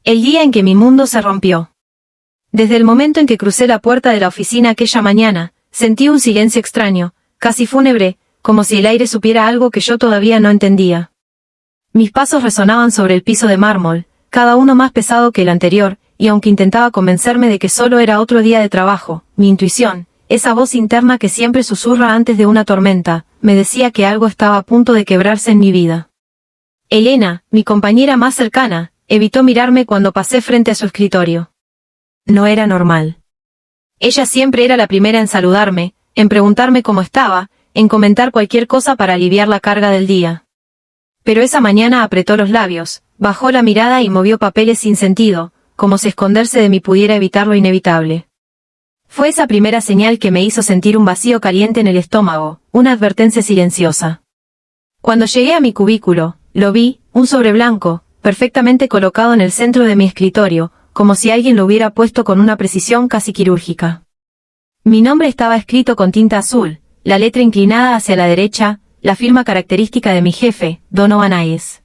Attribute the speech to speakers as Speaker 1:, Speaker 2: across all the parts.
Speaker 1: El día en que mi mundo se rompió. Desde el momento en que crucé la puerta de la oficina aquella mañana, sentí un silencio extraño, casi fúnebre, como si el aire supiera algo que yo todavía no entendía. Mis pasos resonaban sobre el piso de mármol, cada uno más pesado que el anterior, y aunque intentaba convencerme de que solo era otro día de trabajo, mi intuición, esa voz interna que siempre susurra antes de una tormenta, me decía que algo estaba a punto de quebrarse en mi vida. Elena, mi compañera más cercana, evitó mirarme cuando pasé frente a su escritorio. No era normal. Ella siempre era la primera en saludarme, en preguntarme cómo estaba, en comentar cualquier cosa para aliviar la carga del día. Pero esa mañana apretó los labios, bajó la mirada y movió papeles sin sentido, como si esconderse de mí pudiera evitar lo inevitable. Fue esa primera señal que me hizo sentir un vacío caliente en el estómago, una advertencia silenciosa. Cuando llegué a mi cubículo, lo vi, un sobre blanco, perfectamente colocado en el centro de mi escritorio, como si alguien lo hubiera puesto con una precisión casi quirúrgica. Mi nombre estaba escrito con tinta azul, la letra inclinada hacia la derecha, la firma característica de mi jefe, Donovan Hayes.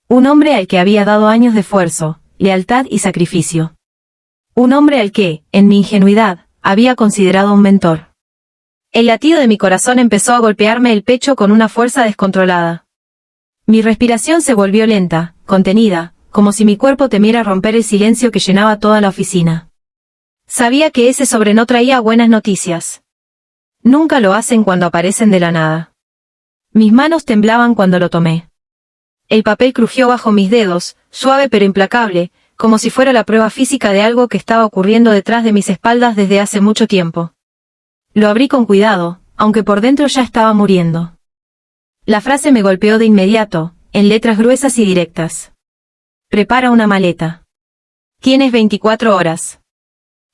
Speaker 1: Un hombre al que había dado años de esfuerzo, lealtad y sacrificio. Un hombre al que, en mi ingenuidad, había considerado un mentor. El latido de mi corazón empezó a golpearme el pecho con una fuerza descontrolada. Mi respiración se volvió lenta, contenida, como si mi cuerpo temiera romper el silencio que llenaba toda la oficina. Sabía que ese sobre no traía buenas noticias. Nunca lo hacen cuando aparecen de la nada. Mis manos temblaban cuando lo tomé. El papel crujió bajo mis dedos, suave pero implacable, como si fuera la prueba física de algo que estaba ocurriendo detrás de mis espaldas desde hace mucho tiempo. Lo abrí con cuidado, aunque por dentro ya estaba muriendo. La frase me golpeó de inmediato, en letras gruesas y directas. Prepara una maleta. Tienes 24 horas.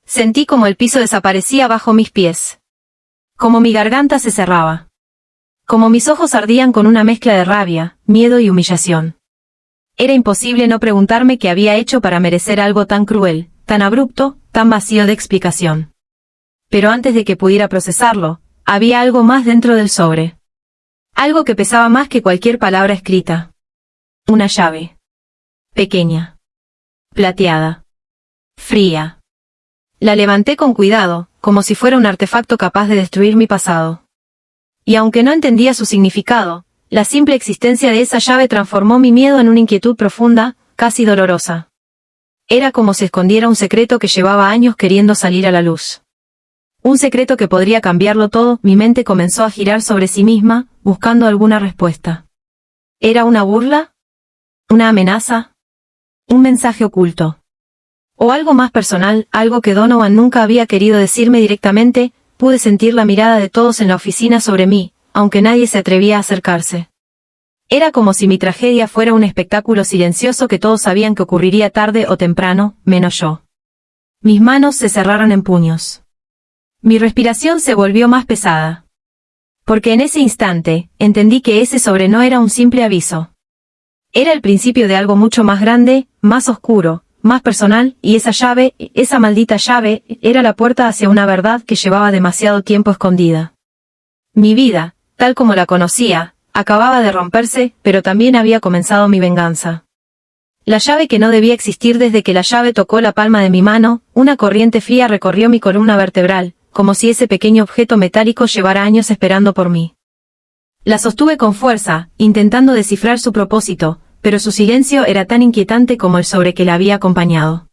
Speaker 1: Sentí como el piso desaparecía bajo mis pies. Como mi garganta se cerraba. Como mis ojos ardían con una mezcla de rabia, miedo y humillación. Era imposible no preguntarme qué había hecho para merecer algo tan cruel, tan abrupto, tan vacío de explicación. Pero antes de que pudiera procesarlo, había algo más dentro del sobre. Algo que pesaba más que cualquier palabra escrita. Una llave. Pequeña. Plateada. Fría. La levanté con cuidado, como si fuera un artefacto capaz de destruir mi pasado. Y aunque no entendía su significado, la simple existencia de esa llave transformó mi miedo en una inquietud profunda, casi dolorosa. Era como si escondiera un secreto que llevaba años queriendo salir a la luz. Un secreto que podría cambiarlo todo. Mi mente comenzó a girar sobre sí misma, buscando alguna respuesta. ¿Era una burla? ¿Una amenaza? ¿Un mensaje oculto? ¿O algo más personal, algo que Donovan nunca había querido decirme directamente? Pude sentir la mirada de todos en la oficina sobre mí, aunque nadie se atrevía a acercarse. Era como si mi tragedia fuera un espectáculo silencioso que todos sabían que ocurriría tarde o temprano, menos yo. Mis manos se cerraron en puños. Mi respiración se volvió más pesada. Porque en ese instante, entendí que ese sobre no era un simple aviso. Era el principio de algo mucho más grande, más oscuro, más personal, y esa llave, esa maldita llave, era la puerta hacia una verdad que llevaba demasiado tiempo escondida. Mi vida, tal como la conocía, acababa de romperse, pero también había comenzado mi venganza. La llave que no debía existir. Desde que la llave tocó la palma de mi mano, una corriente fría recorrió mi columna vertebral, como si ese pequeño objeto metálico llevara años esperando por mí. La sostuve con fuerza, intentando descifrar su propósito, pero su silencio era tan inquietante como el sobre que la había acompañado.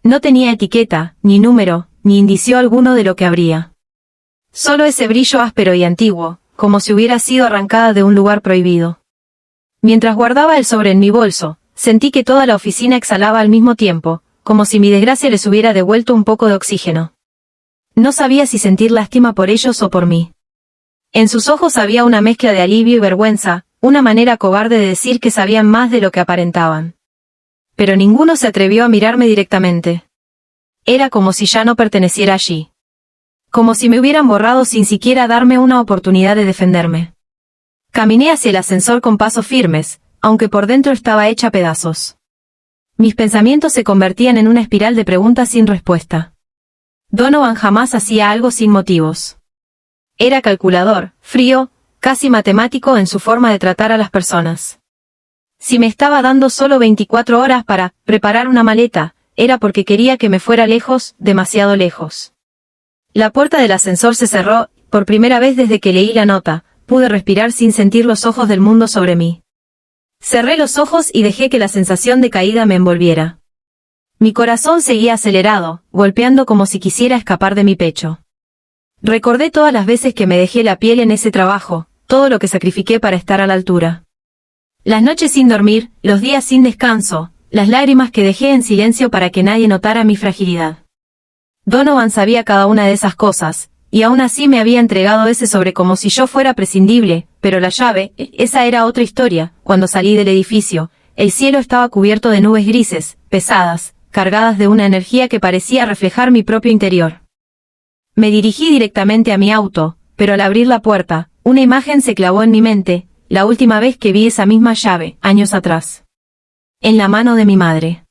Speaker 1: No tenía etiqueta, ni número, ni indicio alguno de lo que abría. Solo ese brillo áspero y antiguo, como si hubiera sido arrancada de un lugar prohibido. Mientras guardaba el sobre en mi bolso, sentí que toda la oficina exhalaba al mismo tiempo, como si mi desgracia les hubiera devuelto un poco de oxígeno. No sabía si sentir lástima por ellos o por mí. En sus ojos había una mezcla de alivio y vergüenza, una manera cobarde de decir que sabían más de lo que aparentaban. Pero ninguno se atrevió a mirarme directamente. Era como si ya no perteneciera allí. Como si me hubieran borrado sin siquiera darme una oportunidad de defenderme. Caminé hacia el ascensor con pasos firmes, aunque por dentro estaba hecha pedazos. Mis pensamientos se convertían en una espiral de preguntas sin respuesta. Donovan jamás hacía algo sin motivos. Era calculador, frío, casi matemático en su forma de tratar a las personas. Si me estaba dando solo 24 horas para preparar una maleta, era porque quería que me fuera lejos, demasiado lejos. La puerta del ascensor se cerró, por primera vez desde que leí la nota, pude respirar sin sentir los ojos del mundo sobre mí. Cerré los ojos y dejé que la sensación de caída me envolviera. Mi corazón seguía acelerado, golpeando como si quisiera escapar de mi pecho. Recordé todas las veces que me dejé la piel en ese trabajo, todo lo que sacrifiqué para estar a la altura. Las noches sin dormir, los días sin descanso, las lágrimas que dejé en silencio para que nadie notara mi fragilidad. Donovan sabía cada una de esas cosas, y aún así me había entregado ese sobre como si yo fuera prescindible, pero la llave, esa era otra historia. Cuando salí del edificio, el cielo estaba cubierto de nubes grises, pesadas, cargadas de una energía que parecía reflejar mi propio interior. Me dirigí directamente a mi auto, pero al abrir la puerta, una imagen se clavó en mi mente, la última vez que vi esa misma llave, años atrás. En la mano de mi madre.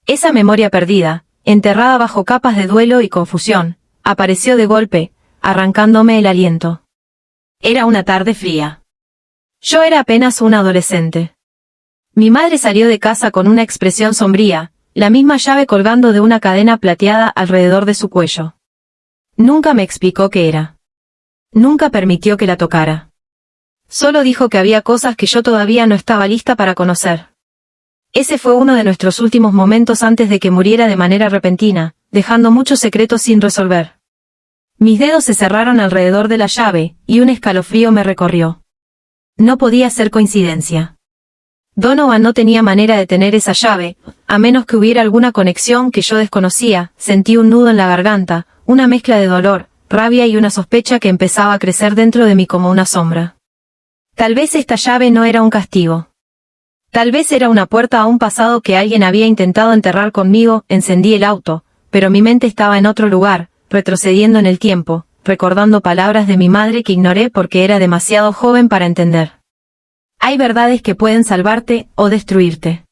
Speaker 1: Esa memoria perdida, enterrada bajo capas de duelo y confusión, apareció de golpe, arrancándome el aliento. Era una tarde fría. Yo era apenas un adolescente. Mi madre salió de casa con una expresión sombría, la misma llave colgando de una cadena plateada alrededor de su cuello. Nunca me explicó qué era. Nunca permitió que la tocara. Solo dijo que había cosas que yo todavía no estaba lista para conocer. Ese fue uno de nuestros últimos momentos antes de que muriera de manera repentina, dejando muchos secretos sin resolver. Mis dedos se cerraron alrededor de la llave, y un escalofrío me recorrió. No podía ser coincidencia. Donovan no tenía manera de tener esa llave, a menos que hubiera alguna conexión que yo desconocía. Sentí un nudo en la garganta, una mezcla de dolor, rabia y una sospecha que empezaba a crecer dentro de mí como una sombra. Tal vez esta llave no era un castigo. Tal vez era una puerta a un pasado que alguien había intentado enterrar conmigo. Encendí el auto, pero mi mente estaba en otro lugar, retrocediendo en el tiempo, recordando palabras de mi madre que ignoré porque era demasiado joven para entender. Hay verdades que pueden salvarte o destruirte.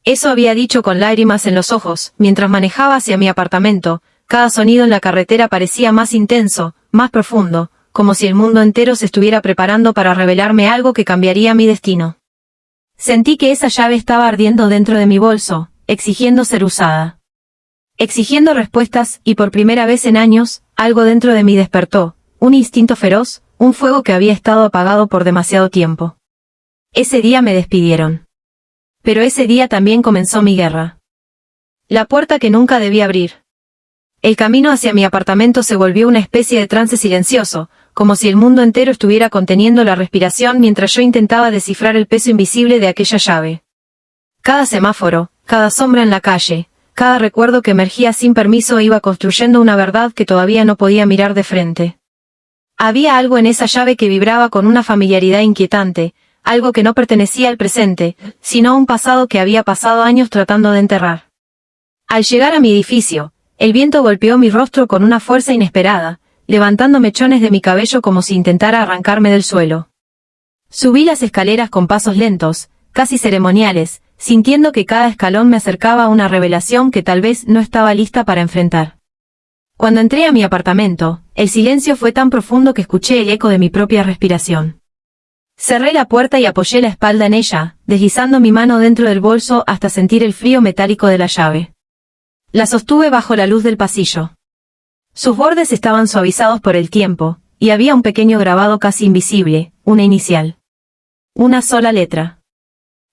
Speaker 1: Eso había dicho con lágrimas en los ojos, mientras manejaba hacia mi apartamento. Cada sonido en la carretera parecía más intenso, más profundo, como si el mundo entero se estuviera preparando para revelarme algo que cambiaría mi destino. Sentí que esa llave estaba ardiendo dentro de mi bolso, exigiendo ser usada. Exigiendo respuestas, y por primera vez en años, algo dentro de mí despertó, un instinto feroz, un fuego que había estado apagado por demasiado tiempo. Ese día me despidieron. Pero ese día también comenzó mi guerra. La puerta que nunca debí abrir. El camino hacia mi apartamento se volvió una especie de trance silencioso, como si el mundo entero estuviera conteniendo la respiración mientras yo intentaba descifrar el peso invisible de aquella llave. Cada semáforo, cada sombra en la calle, cada recuerdo que emergía sin permiso iba construyendo una verdad que todavía no podía mirar de frente. Había algo en esa llave que vibraba con una familiaridad inquietante, algo que no pertenecía al presente, sino a un pasado que había pasado años tratando de enterrar. Al llegar a mi edificio, el viento golpeó mi rostro con una fuerza inesperada, levantando mechones de mi cabello como si intentara arrancarme del suelo. Subí las escaleras con pasos lentos, casi ceremoniales, sintiendo que cada escalón me acercaba a una revelación que tal vez no estaba lista para enfrentar. Cuando entré a mi apartamento, el silencio fue tan profundo que escuché el eco de mi propia respiración. Cerré la puerta y apoyé la espalda en ella, deslizando mi mano dentro del bolso hasta sentir el frío metálico de la llave. La sostuve bajo la luz del pasillo. Sus bordes estaban suavizados por el tiempo, y había un pequeño grabado casi invisible, una inicial. Una sola letra.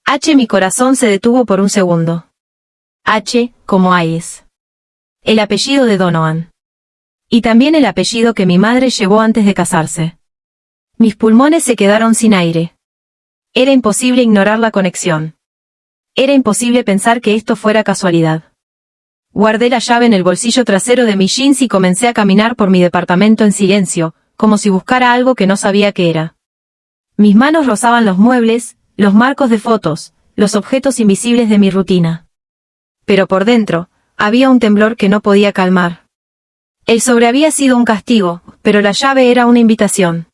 Speaker 1: H. Mi corazón se detuvo por un segundo. H, como Hayes. El apellido de Donovan. Y también el apellido que mi madre llevó antes de casarse. Mis pulmones se quedaron sin aire. Era imposible ignorar la conexión. Era imposible pensar que esto fuera casualidad. Guardé la llave en el bolsillo trasero de mis jeans y comencé a caminar por mi departamento en silencio, como si buscara algo que no sabía qué era. Mis manos rozaban los muebles, los marcos de fotos, los objetos invisibles de mi rutina. Pero por dentro, había un temblor que no podía calmar. El sobre había sido un castigo, pero la llave era una invitación.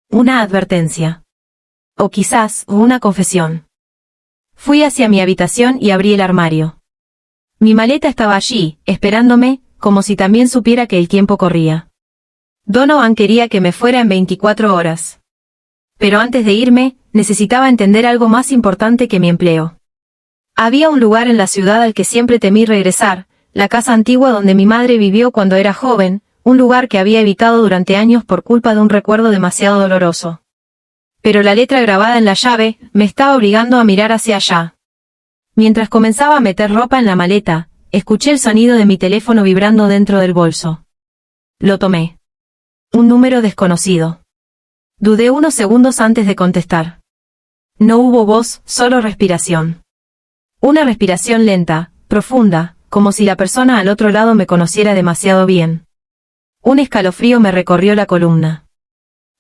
Speaker 1: Una advertencia. O quizás, una confesión. Fui hacia mi habitación y abrí el armario. Mi maleta estaba allí, esperándome, como si también supiera que el tiempo corría. Donovan quería que me fuera en 24 horas. Pero antes de irme, necesitaba entender algo más importante que mi empleo. Había un lugar en la ciudad al que siempre temí regresar, la casa antigua donde mi madre vivió cuando era joven, un lugar que había evitado durante años por culpa de un recuerdo demasiado doloroso. Pero la letra grabada en la llave me estaba obligando a mirar hacia allá. Mientras comenzaba a meter ropa en la maleta, escuché el sonido de mi teléfono vibrando dentro del bolso. Lo tomé. Un número desconocido. Dudé unos segundos antes de contestar. No hubo voz, solo respiración. Una respiración lenta, profunda, como si la persona al otro lado me conociera demasiado bien. Un escalofrío me recorrió la columna.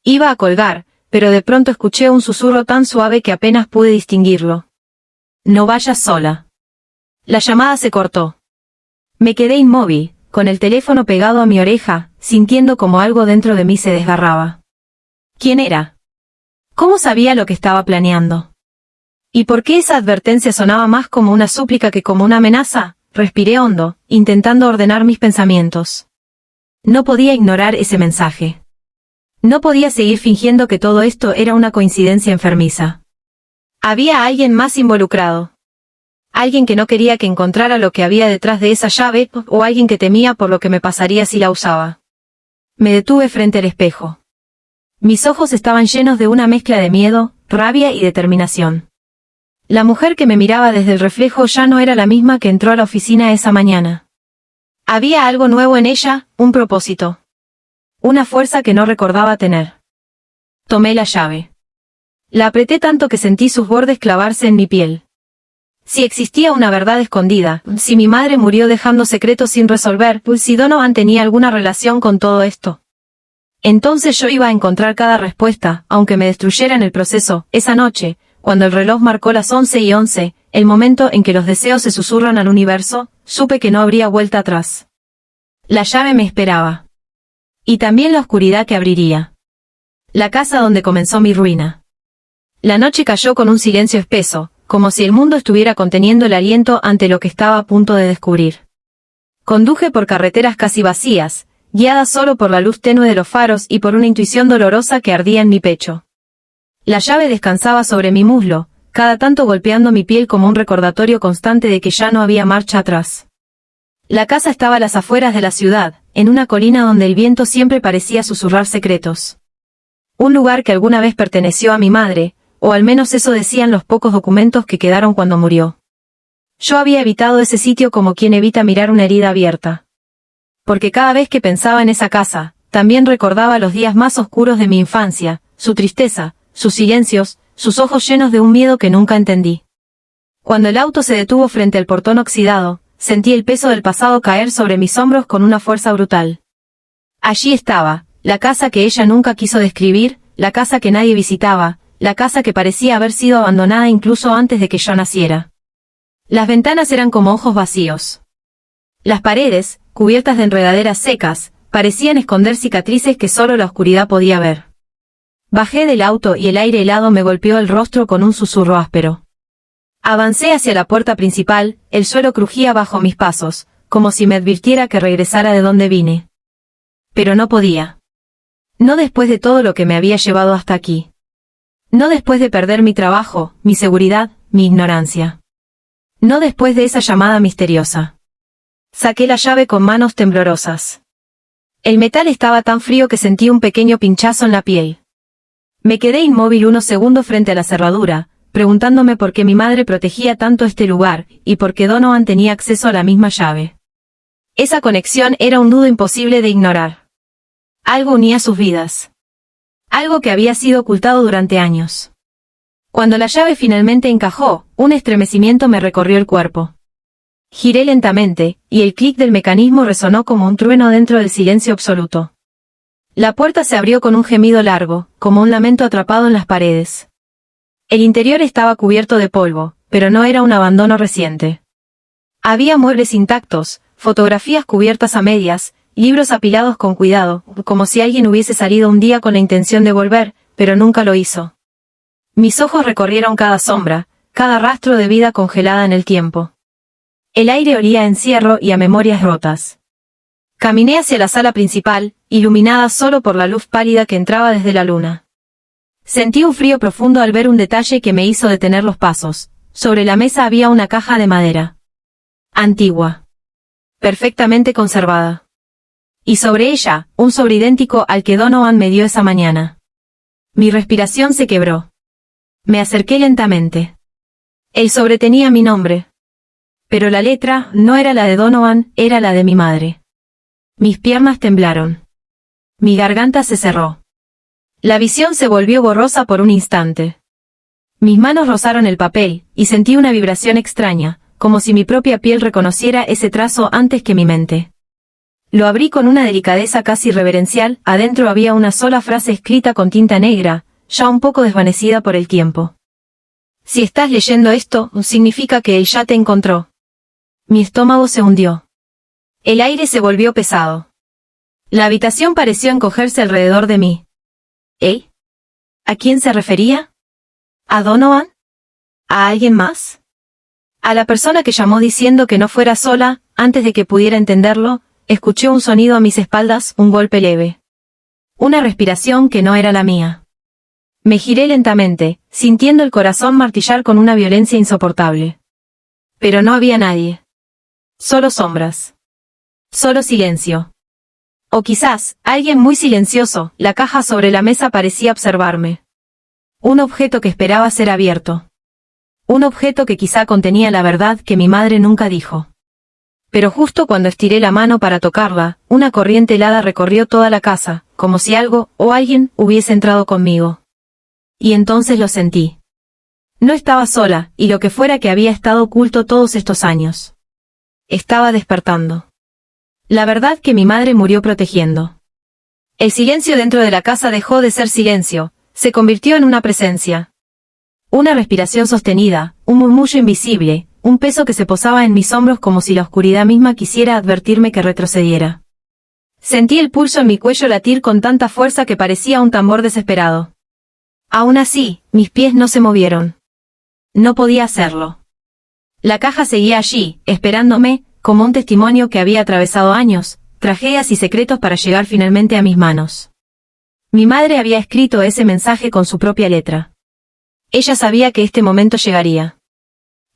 Speaker 1: Iba a colgar, pero de pronto escuché un susurro tan suave que apenas pude distinguirlo. No vayas sola. La llamada se cortó. Me quedé inmóvil, con el teléfono pegado a mi oreja, sintiendo como algo dentro de mí se desgarraba. ¿Quién era? ¿Cómo sabía lo que estaba planeando? ¿Y por qué esa advertencia sonaba más como una súplica que como una amenaza? Respiré hondo, intentando ordenar mis pensamientos. No podía ignorar ese mensaje. No podía seguir fingiendo que todo esto era una coincidencia enfermiza. Había alguien más involucrado. Alguien que no quería que encontrara lo que había detrás de esa llave, o alguien que temía por lo que me pasaría si la usaba. Me detuve frente al espejo. Mis ojos estaban llenos de una mezcla de miedo, rabia y determinación. La mujer que me miraba desde el reflejo ya no era la misma que entró a la oficina esa mañana. Había algo nuevo en ella, un propósito. Una fuerza que no recordaba tener. Tomé la llave. La apreté tanto que sentí sus bordes clavarse en mi piel. Si existía una verdad escondida, si mi madre murió dejando secretos sin resolver, si Donovan tenía alguna relación con todo esto. Entonces yo iba a encontrar cada respuesta, aunque me destruyera en el proceso. Esa noche, cuando el reloj marcó las 11:11, el momento en que los deseos se susurran al universo, supe que no habría vuelta atrás. La llave me esperaba. Y también la oscuridad que abriría. La casa donde comenzó mi ruina. La noche cayó con un silencio espeso, como si el mundo estuviera conteniendo el aliento ante lo que estaba a punto de descubrir. Conduje por carreteras casi vacías, guiada solo por la luz tenue de los faros y por una intuición dolorosa que ardía en mi pecho. La llave descansaba sobre mi muslo, cada tanto golpeando mi piel como un recordatorio constante de que ya no había marcha atrás. La casa estaba a las afueras de la ciudad, en una colina donde el viento siempre parecía susurrar secretos. Un lugar que alguna vez perteneció a mi madre, o al menos eso decían los pocos documentos que quedaron cuando murió. Yo había evitado ese sitio como quien evita mirar una herida abierta. Porque cada vez que pensaba en esa casa, también recordaba los días más oscuros de mi infancia, su tristeza, sus silencios, sus ojos llenos de un miedo que nunca entendí. Cuando el auto se detuvo frente al portón oxidado, sentí el peso del pasado caer sobre mis hombros con una fuerza brutal. Allí estaba, la casa que ella nunca quiso describir, la casa que nadie visitaba, la casa que parecía haber sido abandonada incluso antes de que yo naciera. Las ventanas eran como ojos vacíos. Las paredes, cubiertas de enredaderas secas, parecían esconder cicatrices que solo la oscuridad podía ver. Bajé del auto y el aire helado me golpeó el rostro con un susurro áspero. Avancé hacia la puerta principal, el suelo crujía bajo mis pasos, como si me advirtiera que regresara de donde vine. Pero no podía. No después de todo lo que me había llevado hasta aquí. No después de perder mi trabajo, mi seguridad, mi ignorancia. No después de esa llamada misteriosa. Saqué la llave con manos temblorosas. El metal estaba tan frío que sentí un pequeño pinchazo en la piel. Me quedé inmóvil unos segundos frente a la cerradura, preguntándome por qué mi madre protegía tanto este lugar, y por qué Donovan tenía acceso a la misma llave. Esa conexión era un nudo imposible de ignorar. Algo unía sus vidas. Algo que había sido ocultado durante años. Cuando la llave finalmente encajó, un estremecimiento me recorrió el cuerpo. Giré lentamente, y el clic del mecanismo resonó como un trueno dentro del silencio absoluto. La puerta se abrió con un gemido largo, como un lamento atrapado en las paredes. El interior estaba cubierto de polvo, pero no era un abandono reciente. Había muebles intactos, fotografías cubiertas a medias, libros apilados con cuidado, como si alguien hubiese salido un día con la intención de volver, pero nunca lo hizo. Mis ojos recorrieron cada sombra, cada rastro de vida congelada en el tiempo. El aire olía a encierro y a memorias rotas. Caminé hacia la sala principal, iluminada solo por la luz pálida que entraba desde la luna. Sentí un frío profundo al ver un detalle que me hizo detener los pasos. Sobre la mesa había una caja de madera. Antigua. Perfectamente conservada. Y sobre ella, un sobre idéntico al que Donovan me dio esa mañana. Mi respiración se quebró. Me acerqué lentamente. El sobre tenía mi nombre. Pero la letra no era la de Donovan, era la de mi madre. Mis piernas temblaron. Mi garganta se cerró. La visión se volvió borrosa por un instante. Mis manos rozaron el papel, y sentí una vibración extraña, como si mi propia piel reconociera ese trazo antes que mi mente. Lo abrí con una delicadeza casi reverencial, adentro había una sola frase escrita con tinta negra, ya un poco desvanecida por el tiempo. Si estás leyendo esto, significa que él ya te encontró. Mi estómago se hundió. El aire se volvió pesado. La habitación pareció encogerse alrededor de mí. ¿Él? ¿A quién se refería? ¿A Donovan? ¿A alguien más? A la persona que llamó diciendo que no fuera sola, antes de que pudiera entenderlo, escuché un sonido a mis espaldas, un golpe leve. Una respiración que no era la mía. Me giré lentamente, sintiendo el corazón martillar con una violencia insoportable. Pero no había nadie. Solo sombras. Solo silencio. O quizás, alguien muy silencioso, la caja sobre la mesa parecía observarme. Un objeto que esperaba ser abierto. Un objeto que quizá contenía la verdad que mi madre nunca dijo. Pero justo cuando estiré la mano para tocarla, una corriente helada recorrió toda la casa, como si algo, o alguien, hubiese entrado conmigo. Y entonces lo sentí. No estaba sola, y lo que fuera que había estado oculto todos estos años. Estaba despertando. La verdad que mi madre murió protegiendo. El silencio dentro de la casa dejó de ser silencio, se convirtió en una presencia. Una respiración sostenida, un murmullo invisible, un peso que se posaba en mis hombros como si la oscuridad misma quisiera advertirme que retrocediera. Sentí el pulso en mi cuello latir con tanta fuerza que parecía un tambor desesperado. Aún así, mis pies no se movieron. No podía hacerlo. La caja seguía allí, esperándome, como un testimonio que había atravesado años, tragedias y secretos para llegar finalmente a mis manos. Mi madre había escrito ese mensaje con su propia letra. Ella sabía que este momento llegaría.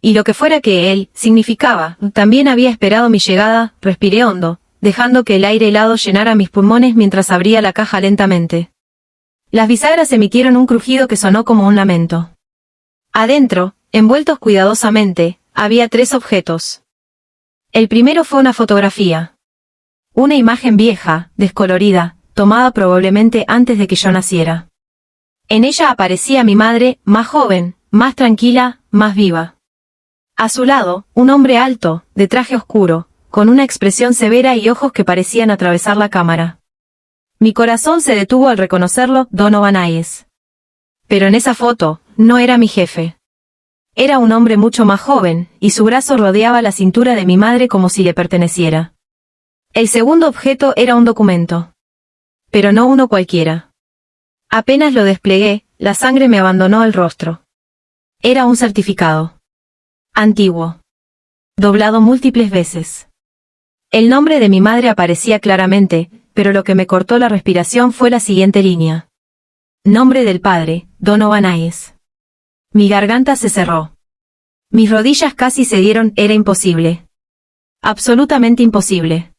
Speaker 1: Y lo que fuera que él significaba, también había esperado mi llegada. Respiré hondo, dejando que el aire helado llenara mis pulmones mientras abría la caja lentamente. Las bisagras emitieron un crujido que sonó como un lamento. Adentro, envueltos cuidadosamente, había 3 objetos. El primero fue una fotografía. Una imagen vieja, descolorida, tomada probablemente antes de que yo naciera. En ella aparecía mi madre, más joven, más tranquila, más viva. A su lado, un hombre alto, de traje oscuro, con una expresión severa y ojos que parecían atravesar la cámara. Mi corazón se detuvo al reconocerlo, Donovan Hayes. Pero en esa foto, no era mi jefe. Era un hombre mucho más joven, y su brazo rodeaba la cintura de mi madre como si le perteneciera. El segundo objeto era un documento. Pero no uno cualquiera. Apenas lo desplegué, la sangre me abandonó el rostro. Era un certificado. Antiguo. Doblado múltiples veces. El nombre de mi madre aparecía claramente, pero lo que me cortó la respiración fue la siguiente línea. Nombre del padre, Donovan Hayes. Mi garganta se cerró. Mis rodillas casi cedieron, era imposible. Absolutamente imposible.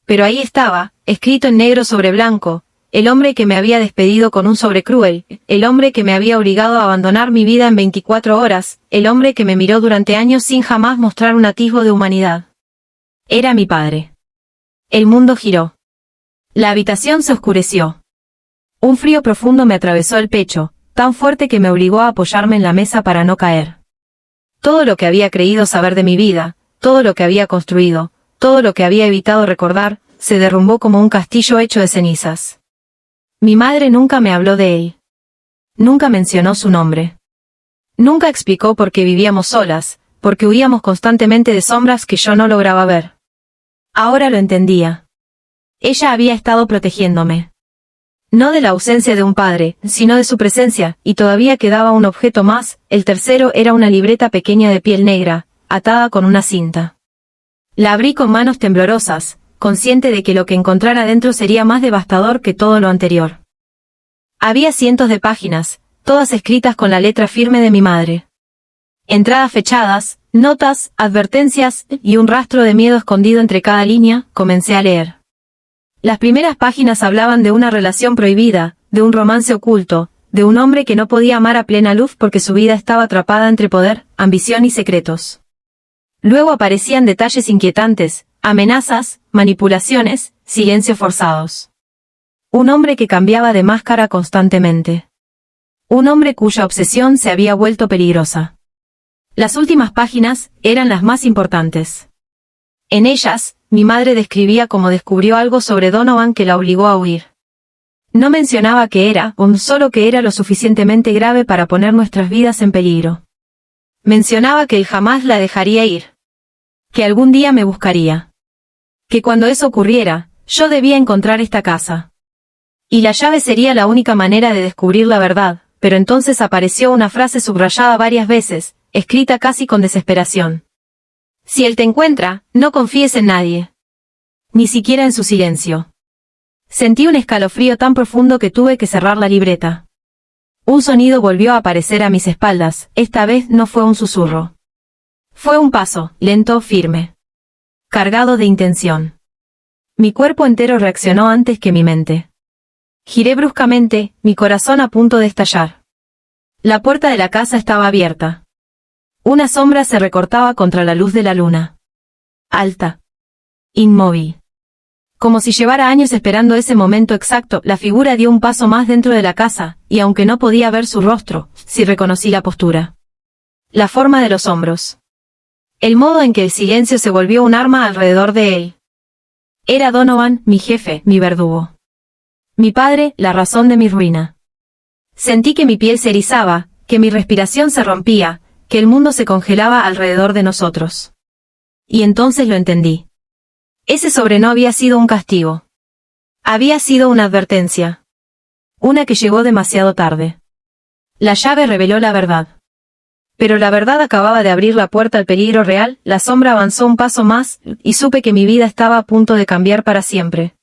Speaker 1: Pero ahí estaba, escrito en negro sobre blanco, el hombre que me había despedido con un sobre cruel, el hombre que me había obligado a abandonar mi vida en 24 horas, el hombre que me miró durante años sin jamás mostrar un atisbo de humanidad. Era mi padre. El mundo giró. La habitación se oscureció. Un frío profundo me atravesó el pecho, tan fuerte que me obligó a apoyarme en la mesa para no caer. Todo lo que había creído saber de mi vida, todo lo que había construido, todo lo que había evitado recordar, se derrumbó como un castillo hecho de cenizas. Mi madre nunca me habló de él. Nunca mencionó su nombre. Nunca explicó por qué vivíamos solas, porque huíamos constantemente de sombras que yo no lograba ver. Ahora lo entendía. Ella había estado protegiéndome. No de la ausencia de un padre, sino de su presencia, y todavía quedaba un objeto más, el tercero era una libreta pequeña de piel negra, atada con una cinta. La abrí con manos temblorosas, consciente de que lo que encontrara dentro sería más devastador que todo lo anterior. Había cientos de páginas, todas escritas con la letra firme de mi madre. Entradas fechadas, notas, advertencias, y un rastro de miedo escondido entre cada línea. Comencé a leer. Las primeras páginas hablaban de una relación prohibida, de un romance oculto, de un hombre que no podía amar a plena luz porque su vida estaba atrapada entre poder, ambición y secretos. Luego aparecían detalles inquietantes, amenazas, manipulaciones, silencios forzados. Un hombre que cambiaba de máscara constantemente. Un hombre cuya obsesión se había vuelto peligrosa. Las últimas páginas eran las más importantes. En ellas, mi madre describía cómo descubrió algo sobre Donovan que la obligó a huir. No mencionaba que era, solo que era lo suficientemente grave para poner nuestras vidas en peligro. Mencionaba que él jamás la dejaría ir. Que algún día me buscaría. Que cuando eso ocurriera, yo debía encontrar esta casa. Y la llave sería la única manera de descubrir la verdad, pero entonces apareció una frase subrayada varias veces, escrita casi con desesperación. Si él te encuentra, no confíes en nadie. Ni siquiera en su silencio. Sentí un escalofrío tan profundo que tuve que cerrar la libreta. Un sonido volvió a aparecer a mis espaldas, esta vez no fue un susurro. Fue un paso, lento, firme. Cargado de intención. Mi cuerpo entero reaccionó antes que mi mente. Giré bruscamente, mi corazón a punto de estallar. La puerta de la casa estaba abierta. Una sombra se recortaba contra la luz de la luna. Alta. Inmóvil. Como si llevara años esperando ese momento exacto, la figura dio un paso más dentro de la casa, y aunque no podía ver su rostro, sí reconocí la postura. La forma de los hombros. El modo en que el silencio se volvió un arma alrededor de él. Era Donovan, mi jefe, mi verdugo. Mi padre, la razón de mi ruina. Sentí que mi piel se erizaba, que mi respiración se rompía, que el mundo se congelaba alrededor de nosotros. Y entonces lo entendí. Ese sobre no había sido un castigo. Había sido una advertencia. Una que llegó demasiado tarde. La llave reveló la verdad. Pero la verdad acababa de abrir la puerta al peligro real, la sombra avanzó un paso más, y supe que mi vida estaba a punto de cambiar para siempre.